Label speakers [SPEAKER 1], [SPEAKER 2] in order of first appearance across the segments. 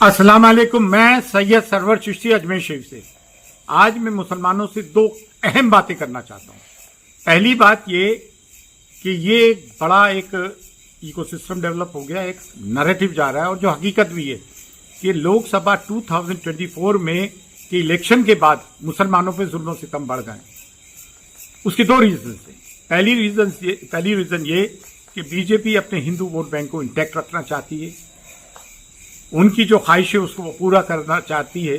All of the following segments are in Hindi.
[SPEAKER 1] अस्सलाम वालेकुम। मैं सैयद सरवर चिश्ती अजमेर शरीफ से। आज मैं मुसलमानों से दो अहम बातें करना चाहता हूँ। पहली बात ये कि ये एक बड़ा एक इकोसिस्टम डेवलप हो गया, एक नैरेटिव जा रहा है और जो हकीकत भी है कि लोकसभा 2024 में के इलेक्शन के बाद मुसलमानों पे जुल्म और सितम बढ़ गए। उसके दो रीजन थे। पहली रीजन ये कि बीजेपी अपने हिंदू वोट बैंक को इंटैक्ट रखना चाहती है। उनकी जो ख्वाहिश है उसको वो पूरा करना चाहती है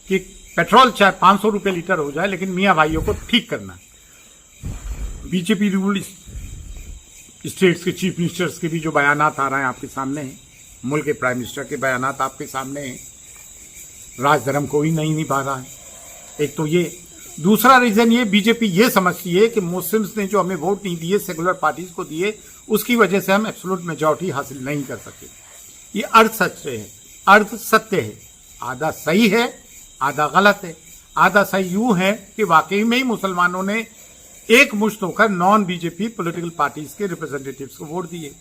[SPEAKER 1] कि पेट्रोल चाहे 500 रुपये लीटर हो जाए, लेकिन मियाँ भाइयों को ठीक करना है। बीजेपी रूल स्टेट्स के चीफ मिनिस्टर्स के भी जो बयानात आ रहे हैं आपके सामने हैं, मुल्क के प्राइम मिनिस्टर के बयानात आपके सामने हैं। राजधर्म कोई नहीं निभा रहा है। एक तो ये। दूसरा रीजन ये, बीजेपी ये समझती है कि मुस्लिम्स ने जो हमें वोट नहीं दिए, सेकुलर पार्टीज को दिए, उसकी वजह से हम एब्सोल्यूट मेजॉरिटी हासिल नहीं कर सके। ये अर्थ सत्य है। आधा सही है, आधा गलत है। आधा सही यूं है कि वाकई में ही मुसलमानों ने एक मुश्त होकर नॉन बीजेपी पॉलिटिकल पार्टीज के रिप्रेजेंटेटिव्स को वोट दिए।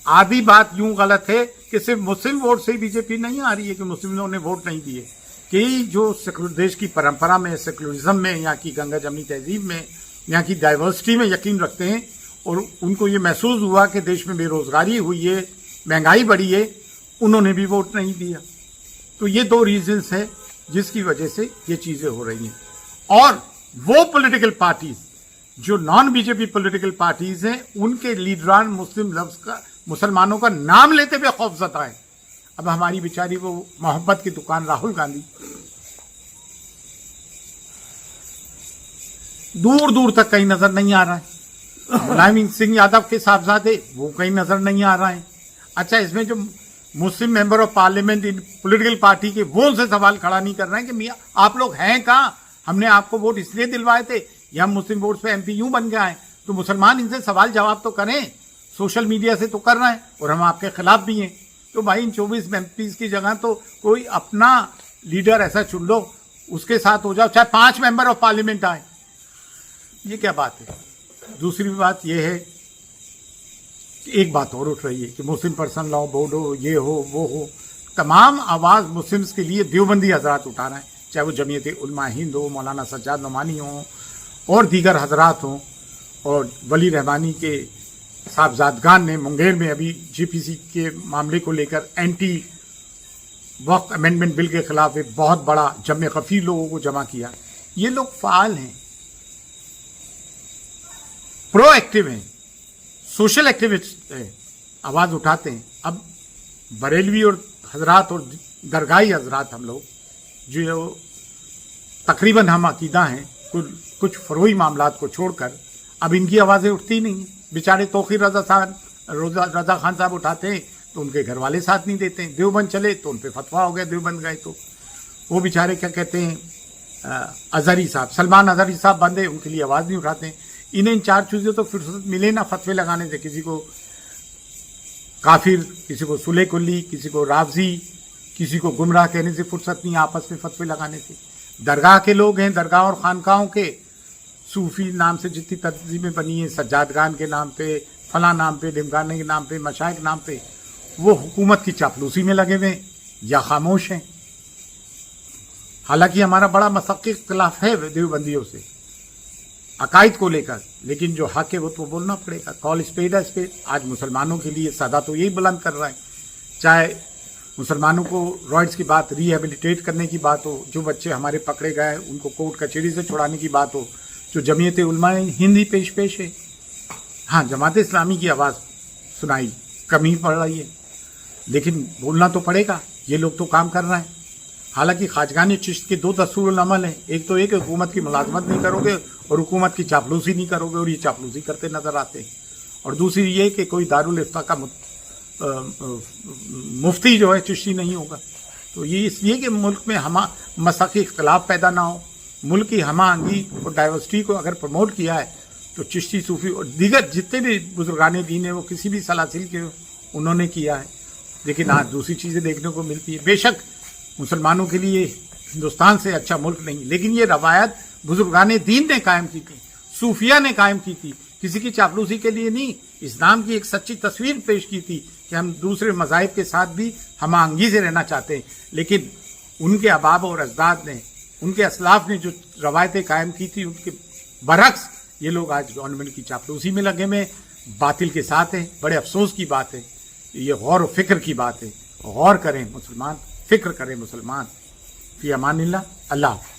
[SPEAKER 1] आधी बात यूं गलत है कि सिर्फ मुस्लिम वोट से ही बीजेपी नहीं आ रही है कि मुस्लिमों ने वोट नहीं दिए। कि जो देश की परंपरा में, सेकुलरिज्म में, यहाँ की गंगा जमनी तहजीब में, यहाँ की डाइवर्सिटी में यकीन रखते हैं और उनको ये महसूस हुआ कि देश में बेरोजगारी हुई है, महंगाई बढ़ी है, उन्होंने भी वोट नहीं दिया। तो ये दो रीजंस है जिसकी वजह से ये चीजें हो रही हैं। और वो पॉलिटिकल पार्टीज जो नॉन बीजेपी पॉलिटिकल पार्टीज हैं, उनके लीडरान मुसलमानों का नाम लेते हुए खौफजदा है। अब हमारी बेचारी वो मोहब्बत की दुकान राहुल गांधी दूर दूर तक कहीं नजर नहीं आ रहा है। मुलायम सिंह यादव के साहबजादे वो कहीं नजर नहीं आ रहा है। अच्छा, इसमें जो मुस्लिम मेंबर ऑफ पार्लियामेंट इन पॉलिटिकल पार्टी के वो उनसे सवाल खड़ा नहीं कर रहे हैं कि मियां आप लोग हैं कहाँ? हमने आपको वोट इसलिए दिलवाए थे, या हम मुस्लिम वोट पे एमपी यूं बन गए हैं। तो मुसलमान इनसे सवाल जवाब तो करें। सोशल मीडिया से तो कर रहे हैं और हम आपके खिलाफ भी हैं। तो भाई इन 24 एमपी की जगह तो कोई अपना लीडर ऐसा चुन लो, उसके साथ हो जाओ, चाहे 5 मेंबर ऑफ पार्लियामेंट आए। ये क्या बात है? दूसरी बात यह है, एक बात और उठ रही है कि मुस्लिम पर्सनल लॉ बोर्ड हो, ये हो, वो हो। तमाम आवाज मुस्लिम्स के लिए देवबंदी हजरात उठा रहे हैं, चाहे वो जमीयत उलमा हिंद हो, मौलाना सज्जाद नोमानी हो और दीगर हजरात हों। और वली रहमानी के साहबजादगान ने मुंगेर में अभी जीपीसी के मामले को लेकर एंटी वक्फ अमेंडमेंट बिल के खिलाफ एक बहुत बड़ा जमे खफी लोगों को जमा किया। ये लोग फाल हैं, प्रोएक्टिव हैं, सोशल एक्टिविस्ट है, आवाज उठाते हैं। अब बरेलवी और हजरात और दरगाही हजरात हम लोग जो तकरीबन हम अकीदा हैं, कुछ फरोई मामलात को छोड़कर अब इनकी आवाजें उठती नहीं हैं। बेचारे तौकीर रजा खान साहब उठाते हैं तो उनके घर वाले साथ नहीं देते हैं। देवबंद चले तो उन पर फतवा हो गया, देवबंद गए तो वो बेचारे क्या कहते हैं, अजहरी साहब, सलमान अजहरी साहब बंदे, उनके लिए आवाज नहीं उठाते हैं। इन्हें इन 4 चीजों तो फुर्सत मिले ना फतवे लगाने से, किसी को काफिर, किसी को सुले कुल्ली, किसी को रावजी, किसी को गुमराह कहने से फुर्सत नहीं, आपस में फतवे लगाने से। दरगाह के लोग हैं, दरगाह और खानकाहों के सूफी नाम से जितनी तंजीमें बनी है, सज्जादगान के नाम पे, फला नाम पे, डिमगाने के नाम पे, मशाइख नाम पे, वो हुकूमत की चापलूसी में लगे हुए या खामोश हैं। हालांकि हमारा बड़ा मसक्की इख्तिलाफ है देवबंदियों से अकायद को लेकर, लेकिन जो हक है वो तो बोलना पड़ेगा। कॉल स्पेड है स्पेड। आज मुसलमानों के लिए सदा तो यही बुलंद कर रहा है, चाहे मुसलमानों को रॉयड्स की बात, रिहेबिलिटेट करने की बात हो, जो बच्चे हमारे पकड़े गए उनको कोर्ट कचहरी से छुड़ाने की बात हो, जो जमीयत उलमा हिंदी पेश है। हाँ, जमात इस्लामी की आवाज़ सुनाई कमी पड़ रही है, लेकिन बोलना तो पड़ेगा। ये लोग तो काम कर रहे हैं। हालांकि खाजगानी चिश्त के 2 दस्तूरुल अमल हैं। एक तो एक हुकूमत की मुलाजमत नहीं करोगे और हुकूमत की चापलूसी नहीं करोगे, और ये चापलूसी करते नजर आते हैं। और दूसरी ये कि कोई दारुल इफ्ता का मुफ्ती जो है चिश्ती नहीं होगा। तो ये इसलिए कि मुल्क में मसक़ी इख्तिलाफ पैदा ना हो, मुल्क की हमाहंगी और डाइवर्सिटी को अगर प्रमोट किया है तो चिश्ती, सूफी और दीगर जितने भी बुजुर्गाने दीन है वो किसी भी सलासिल के उन्होंने किया है। लेकिन आज दूसरी चीज़ें देखने को मिलती है। बेशक मुसलमानों के लिए हिंदुस्तान से अच्छा मुल्क नहीं, लेकिन ये रवायत बुजुर्गाने दीन ने कायम की थी, सूफिया ने कायम की थी, किसी की चापलूसी के लिए नहीं। इस्लाम की एक सच्ची तस्वीर पेश की थी कि हम दूसरे मज़ाहिब के साथ भी हम आंगी से रहना चाहते हैं, लेकिन उनके अबाब और अजदाद ने, उनके असलाफ ने जो रवायतें कायम की थी, उनके बरक्स ये लोग आज गवर्नमेंट की चापलूसी में लगे में बातिल के साथ हैं। बड़े अफसोस की बात है, ये गौर व फिक्र की बात है। गौर करें मुसलमान, फिक्र करें मुसलमान। फी अमानिल्लाह, अल्लाह।